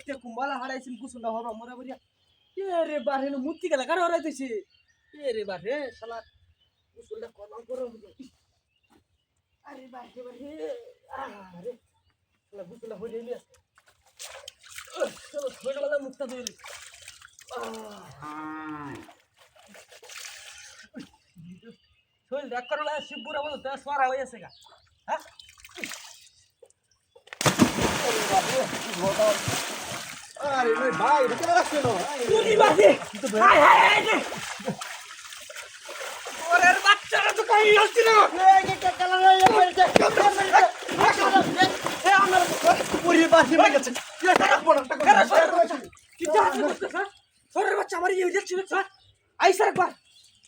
দেখতে কুম্বালা হারাইছিন কুসুন্ডা হবা মরা বরিয়া এ রে বারে নো মুক্তি গেলা কার হরাইতেছে এ রে বারে শালা কুসুন্ডা কলম করো আরে বারে বারে আরে শালা কুসুন্ডা হইলে নিয়ে চলো হইলা মুক্তা দইলে শরীর দেখ করলা শিবপুরা বলো তো সরা হয়ে আছে গা হ্যাঁ আরে ভাই এটা কেন রাখছো না তুই বাজে হাই হাই হাই ওরের বাচ্চারা তো কাই আসছে না এই কে কালা রে মেরেছে এ আমার পুরি বাসি হয়ে গেছে এটা রাখবো না কি জানি করতে স্যার সরের বাচ্চা আমার ইয়ে যাচ্ছে স্যার আই স্যার একবার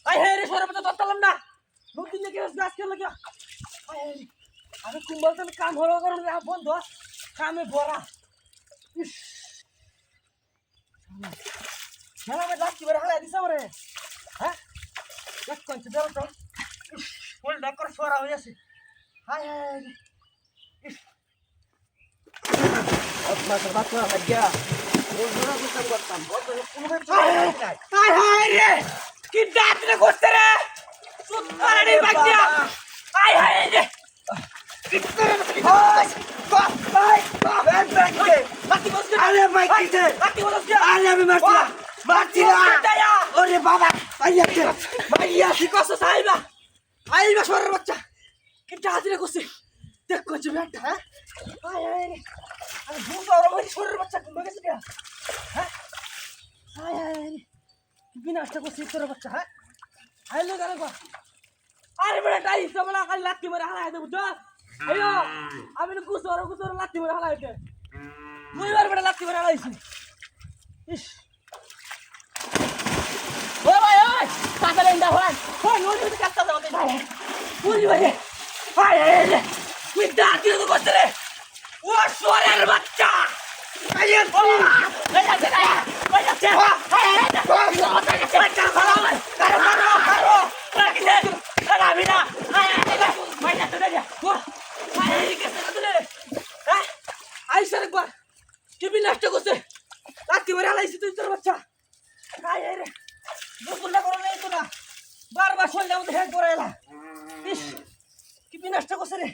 আই হে রে সরের বাচ্চা ধরতাম না নতুন লেগে গাছ কে লাগা আই আরে কুম্বল তো কাম হলো করুন বন্ধ কামে ভরা ইস শালা মে লাকি বড় হালা দিছ ওরে হ্যাঁ এক কোন ছে দাও তো ফুল ডাকর সরা হই আছে হাই হাই ইস আপনার বাচ্চা লাগিয়া ওই জোড়া বুঝতাম করতাম বড় কোনো হাই হাই রে কি দাঁত রে করতে রে সুতরানি বাচ্চা হাই হাই রে আরে ভাই কিছে আরে আমি মারছি না ওরে বাবা ভাইয়াকে ভাইয়া কি কষ্ট সাইবা আইবা সরের বাচ্চা কিটা হাজিরে করছে দেখ কোচে ব্যাটা হ্যাঁ আয় আয় রে আরে ভূত আর ওই সরের বাচ্চা কোন গেছে কি হ্যাঁ আয় আয় রে কি বিনাশটা করছে তোর বাচ্চা হ্যাঁ আইলো গারে গো আরে বড় টাই সবলা খালি লাত্তি মারে হারাই দে বুঝছো আইও আমি তো কুসর লাত্তি মারে হারাইতে দুইবার বড় লাত্তি মারে হারাইছি ইস ওই ভাই ওই তাড়াতাড়ি ইন্দা ভাই ওই নদীতে কাটতে যাও তুই ভাই পুরি ভাই ভাই রে তুই দাঁড়িয়ে তো করতে রে ও সরের বাচ্চা আইয়ে বাবা এই যাচ্ছে না ওই যাচ্ছে বাচ্চা ভালো কারো কারো কারো রাখিছে আমি না ভাই যাচ্ছে না ও ভাই কেসে তুলে হ্যাঁ আইসার একবার কি বিনাষ্ট করছে লাত্তি মারে হারাইছি তুই তোর বাচ্চা আয় রে বুকুলটা করে নেই তো না বারবার শরীরে আমাদের হ্যাঁ করে এলা ইস কি বিনাশটা করছে রে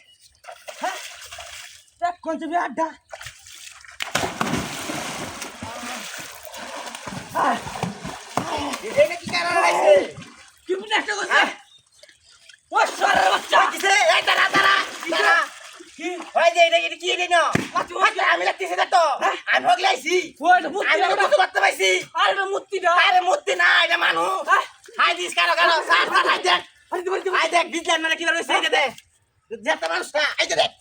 হ্যাঁ দেখ কোন যাবি আড্ডা এটা কি কারণ আছে কি বিনাশটা করছে ও সরের বাচ্চা কিছে এই দাঁড়া দাঁড়া দাঁড়া কি হয় যে এটা কি রে না আমি লাগতেছি না তো আমি হগলে আইছি ওই মুক্তি আমি কিছু করতে পাইছি আরে মুক্তি না আরে মূর্তি না এটা মানুষ হাই দিস কারো কারো সার সার হাই দেখ আরে হাই দেখ বিজলান মানে কি রয়েছে এই দে যেতে মানুষ না এই যে দেখ